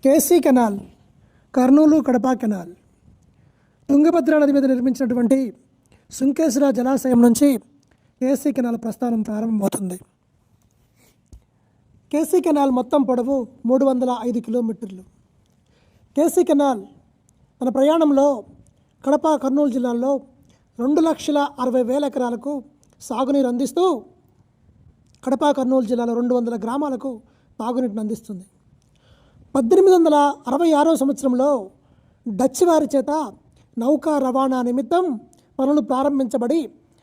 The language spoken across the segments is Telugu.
KC canal, Kurnool Kadapa canal. Tungabhadra నది మీద నిర్మించినటువంటి సుంకేశ్వర జలాశయం నుంచి కేసీ కెనాల్ ప్రస్థానం ప్రారంభమవుతుంది. కేసీ కెనాల్ మొత్తం పొడవు 305 కిలోమీటర్లు. కేసీ కెనాల్ తన ప్రయాణంలో కడప, కర్నూలు జిల్లాల్లో 2,60,000 ఎకరాలకు సాగునీరు అందిస్తూ కడప, కర్నూలు జిల్లాలో 200 గ్రామాలకు తాగునీటిని అందిస్తుంది. 1866 సంవత్సరంలో డచ్ వారి చేత నౌకా రవాణా నిమిత్తం పనులు ప్రారంభించబడి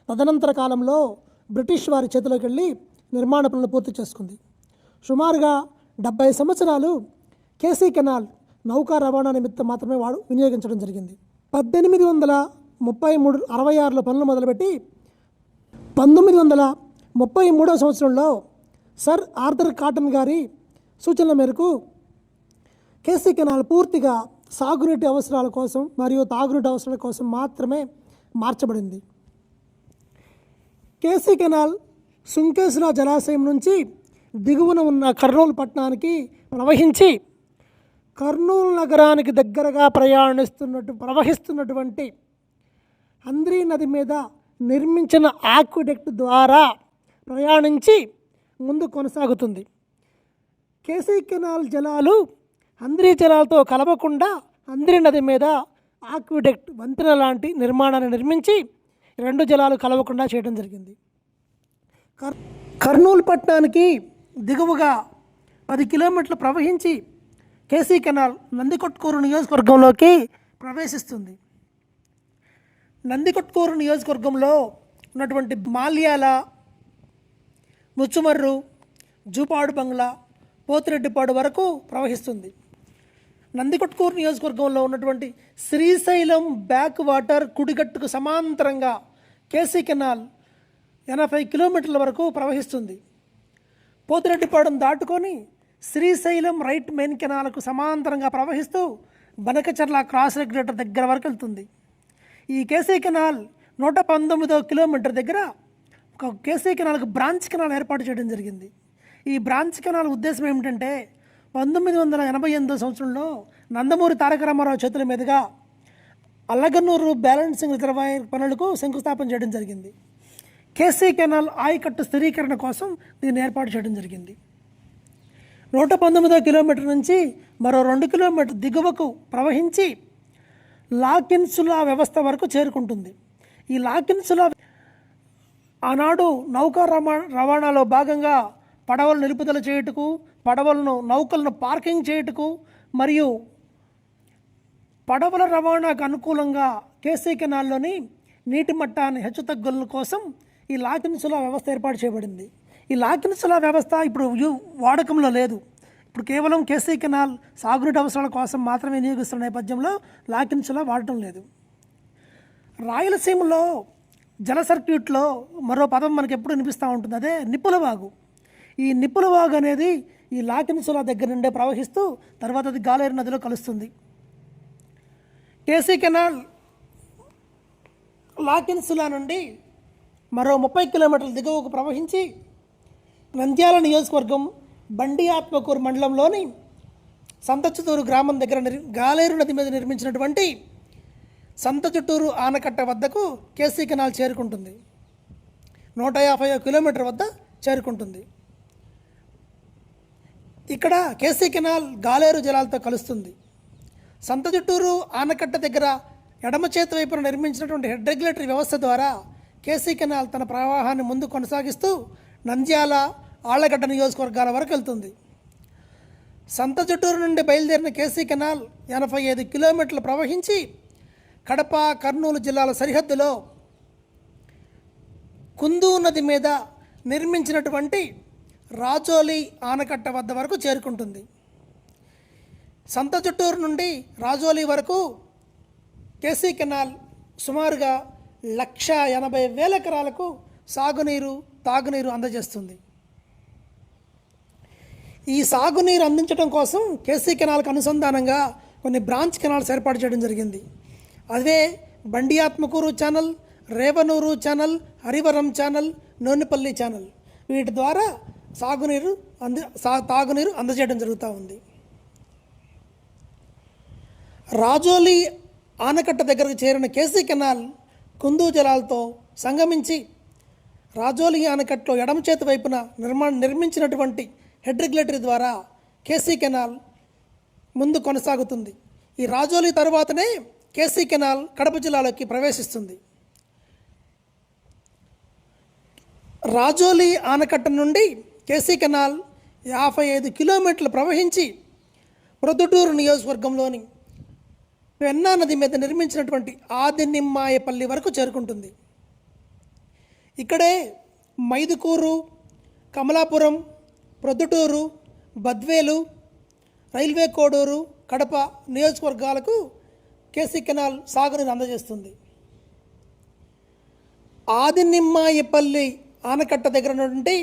తదనంతర కాలంలో బ్రిటిష్ వారి చేతిలోకి వెళ్ళి నిర్మాణ పనులు పూర్తి చేసుకుంది. సుమారుగా 70 సంవత్సరాలు కేసీ కెనాల్ నౌకా రవాణా నిమిత్తం మాత్రమే వినియోగించడం జరిగింది. 1866లో పనులు మొదలుపెట్టి 1933 సంవత్సరంలో సర్ ఆర్థర్ కాటన్ గారి సూచనల మేరకు కేసీ కెనాల్ పూర్తిగా సాగునీటి అవసరాల కోసం మరియు తాగునీటి అవసరాల కోసం మాత్రమే మార్చబడింది. కేసీ కెనాల్ సుంకేశ్వర జలాశయం నుంచి దిగువన ఉన్న కర్నూలు పట్టణానికి ప్రవహించి కర్నూలు నగరానికి దగ్గరగా ప్రవహిస్తున్నటువంటి అంద్రీ నది మీద నిర్మించిన ఆక్విడక్ట్ ద్వారా ప్రయాణించి ముందు కొనసాగుతుంది. కేసీ కెనాల్ జలాలు అంద్రీ జలాలతో కలవకుండా అంద్రీ నది మీద ఆక్విడక్ట్ వంతెన లాంటి నిర్మాణాన్ని నిర్మించి 2 జలాలు కలవకుండా చేయడం జరిగింది. కర్నూలు పట్టణానికి దిగువగా 10 కిలోమీటర్లు ప్రవహించి కేసీ కెనాల్ నందికొట్కూరు నియోజకవర్గంలోకి ప్రవేశిస్తుంది. నందికొట్కూరు నియోజకవర్గంలో ఉన్నటువంటి మాల్యాల, ముచ్చుమర్రు, జూపాడు బంగ్లా, పోతిరెడ్డిపాడు వరకు ప్రవహిస్తుంది. నందికొట్కూరు నియోజకవర్గంలో ఉన్నటువంటి శ్రీశైలం బ్యాక్ వాటర్ కుడిగట్టుకు సమాంతరంగా కేసీ కెనాల్ 80 కిలోమీటర్ల వరకు ప్రవహిస్తుంది. పోతిరెడ్డిపాడును దాటుకొని శ్రీశైలం రైట్ మెయిన్ కెనాల్కు సమాంతరంగా ప్రవహిస్తూ బనకచర్ల క్రాస్ రెగ్యులేటర్ దగ్గర వరకు వెళ్తుంది. ఈ కేసీ కెనాల్ 119వ కిలోమీటర్ దగ్గర ఒక కేసీ కెనాల్కు బ్రాంచ్ కెనాల్ ఏర్పాటు చేయడం జరిగింది. ఈ బ్రాంచ్ కెనాల్ ఉద్దేశం ఏమిటంటే 1988 సంవత్సరంలో నందమూరి తారక రామారావు చేతుల మీదుగా అల్లగన్నూరు బ్యాలెన్సింగ్ రిజర్వాయర్ పనులకు శంకుస్థాపన చేయడం జరిగింది. కేసీ కెనాల్ ఆయకట్టు స్థిరీకరణ కోసం దీన్ని ఏర్పాటు చేయడం జరిగింది. 119వ కిలోమీటర్ నుంచి మరో 2 కిలోమీటర్ దిగువకు ప్రవహించి లాకిన్సులా వ్యవస్థ వరకు చేరుకుంటుంది. ఈ లాకిన్సులా ఆనాడు నౌకా రవాణాలో భాగంగా పడవలు నిలుపుదల చేయుటకు, నౌకలను పార్కింగ్ చేయుటకు మరియు పడవల రవాణాకు అనుకూలంగా కేసీ కెనాల్లోని నీటి మట్టాన్ని హెచ్చుతగ్గుల కోసం ఈ లాకిన్సులా వ్యవస్థ ఏర్పాటు చేయబడింది. ఈ లాకిన్సులా వ్యవస్థ ఇప్పుడు వాడకంలో లేదు. ఇప్పుడు కేవలం కేసీ కెనాల్ సాగునీటి అవసరాల కోసం మాత్రమే వినియోగిస్తున్న నేపథ్యంలో లాకిన్సులా వాడటం లేదు. రాయలసీమలో జల సర్క్యూట్లో మరో పదం మనకి ఎప్పుడు వినిపిస్తూ ఉంటుంది, అదే నిప్పులవాగు. ఈ నిప్పులవాగు అనేది ఈ లాకిన్సులా దగ్గర నుండే ప్రవహిస్తూ తర్వాత అది గాలేరు నదిలో కలుస్తుంది. కేసీ కెనాల్ లాకిన్సులా నుండి మరో 30 కిలోమీటర్ల దిగువకు ప్రవహించి నంద్యాల నియోజకవర్గం బండి ఆత్మకూరు మండలంలోని సంతచుట్టూరు గ్రామం దగ్గర గాలేరు నది మీద నిర్మించినటువంటి సంతచుట్టూరు ఆనకట్ట వద్దకు కేసీ కెనాల్ చేరుకుంటుంది. 150 కిలోమీటర్ వద్ద చేరుకుంటుంది. ఇక్కడ కేసీ కెనాల్ గాలేరు జలాలతో కలుస్తుంది. సంతచుట్టూరు ఆనకట్ట దగ్గర ఎడమ చేతి వైపున నిర్మించినటువంటి హెడ్ రెగ్యులేటరీ వ్యవస్థ ద్వారా కేసీ కెనాల్ తన ప్రవాహాన్ని ముందు కొనసాగిస్తూ నంద్యాల, ఆళ్లగడ్డ నియోజకవర్గాల వరకు వెళ్తుంది. సంతచుట్టూరు నుండి బయలుదేరిన కేసీ కెనాల్ 85 కిలోమీటర్లు ప్రవహించి కడప, కర్నూలు జిల్లాల సరిహద్దులో కుందు నది మీద నిర్మించినటువంటి రాజోలి ఆనకట్ట వద్ద వరకు చేరుకుంటుంది. సంతచుట్టూరు నుండి రాజోలి వరకు కేసీ కెనాల్ సుమారుగా 1,80,000 ఎకరాలకు సాగునీరు, తాగునీరు అందజేస్తుంది. ఈ సాగునీరు అందించడం కోసం కేసీ కెనాల్కు అనుసంధానంగా కొన్ని బ్రాంచ్ కెనాల్స్ ఏర్పాటు చేయడం జరిగింది. అదే Bandi Atmakur channel, Revanur channel, Harivaram channel, Nonipalli channel. వీటి ద్వారా తాగునీరు అందజేయడం జరుగుతూ ఉంది. రాజోలి ఆనకట్ట దగ్గరకు చేరిన కేసీ కెనాల్ కుందు జలాలతో సంగమించి రాజోలి ఆనకట్టలో ఎడమ చేతి వైపున నిర్మించినటువంటి హెడ్ రెగ్యులేటరీ ద్వారా కేసీ కెనాల్ ముందు కొనసాగుతుంది. ఈ రాజోలి తరువాతనే కేసీ కెనాల్ కడప జిల్లాలోకి ప్రవేశిస్తుంది. రాజోలి ఆనకట్ట నుండి కేసీ కెనాల్ 55 కిలోమీటర్లు ప్రవహించి ప్రొద్దుటూరు నియోజకవర్గంలోని పెన్నా నది మీద నిర్మించినటువంటి ఆదినిమ్మాయపల్లి వరకు చేరుకుంటుంది. ఇక్కడే మైదుకూరు, కమలాపురం, ప్రొద్దుటూరు, బద్వేలు, రైల్వే కోడూరు, కడప నియోజకవర్గాలకు కేసీ కెనాల్ సాగునీరు అందజేస్తుంది. ఆదినిమ్మాయపల్లి ఆనకట్ట దగ్గర నుండి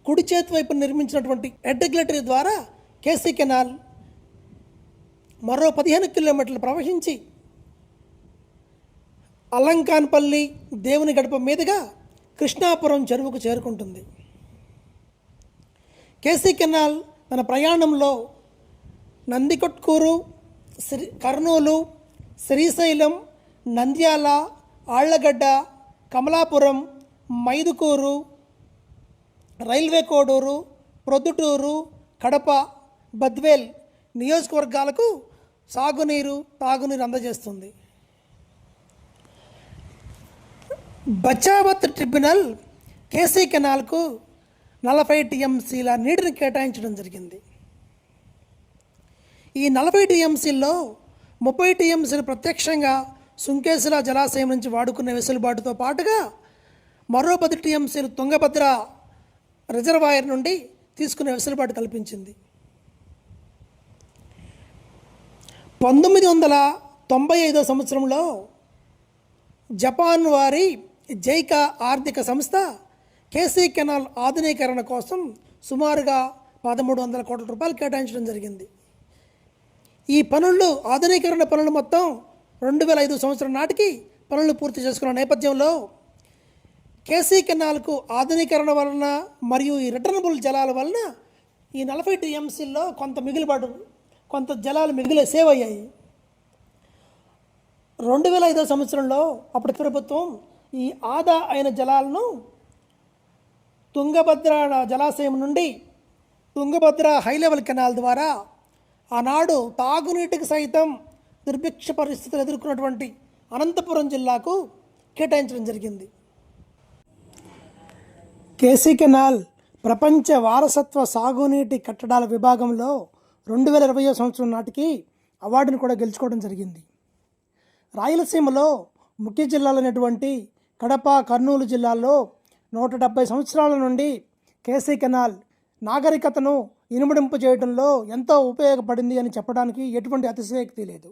కుడి చేతి వైపు నిర్మించినటువంటి హెడ్ రెగ్యులేటరీ ద్వారా కేసీ కెనాల్ మరో 15 కిలోమీటర్లు ప్రవహించి అలంకాన్పల్లి, దేవుని గడప మీదుగా కృష్ణాపురం చెరువుకు చేరుకుంటుంది. కేసీ కెనాల్ తన ప్రయాణంలో నందికొట్కూరు, కర్నూలు, శ్రీశైలం, నంద్యాల, ఆళ్లగడ్డ, కమలాపురం, మైదుకూరు, రైల్వే కోడూరు, ప్రొద్దుటూరు, కడప, బద్వేల్ నియోజకవర్గాలకు సాగునీరు, తాగునీరు అందజేస్తుంది. బచావత్ ట్రిబ్యునల్ కేసీ కెనాల్కు 40 టీఎంసీల నీటిని కేటాయించడం జరిగింది. ఈ 40 టీఎంసీల్లో 30 టీఎంసీలు ప్రత్యక్షంగా సుంకేశ్వర జలాశయం నుంచి వాడుకునే వెసులుబాటుతో పాటుగా మరో 10 టీఎంసీలు తుంగభద్ర రిజర్వాయర్ నుండి తీసుకునే వెసులుబాటు కల్పించింది. 1995 సంవత్సరంలో జపాన్ వారి జైకా ఆర్థిక సంస్థ కేసీ కెనాల్ ఆధునీకరణ కోసం సుమారుగా 1300 కోట్ల రూపాయలు కేటాయించడం జరిగింది. ఈ పనులు, ఆధునీకరణ పనులు మొత్తం 2005 సంవత్సరం నాటికి పనులు పూర్తి చేసుకున్న నేపథ్యంలో కేసీ కెనాల్కు ఆధునీకరణ వలన మరియు ఈ రిటర్నబుల్ జలాల వలన ఈ 40 టీఎంసీల్లో కొంత జలాలు సేవ్ అయ్యాయి. 2005 సంవత్సరంలో అప్పటి ప్రభుత్వం ఈ ఆదా అయిన జలాలను తుంగభద్ర జలాశయం నుండి తుంగభద్ర హై లెవెల్ కెనాల్ ద్వారా ఆనాడు తాగునీటికి సైతం దుర్భిక్ష పరిస్థితులు ఎదుర్కొన్నటువంటి అనంతపురం జిల్లాకు కేటాయించడం జరిగింది. కేసీ కెనాల్ ప్రపంచ వారసత్వ సాగునీటి కట్టడాల విభాగంలో 2020 సంవత్సరం నాటికి అవార్డును కూడా గెలుచుకోవడం జరిగింది. రాయలసీమలో ముఖ్య జిల్లాలైనటువంటి కడప, కర్నూలు జిల్లాల్లో 170 సంవత్సరాల నుండి కేసీ కెనాల్ నాగరికతను ఇనుమడింపు చేయడంలో ఎంతో ఉపయోగపడింది అని చెప్పడానికి ఎటువంటి అతిశయోక్తి లేదు.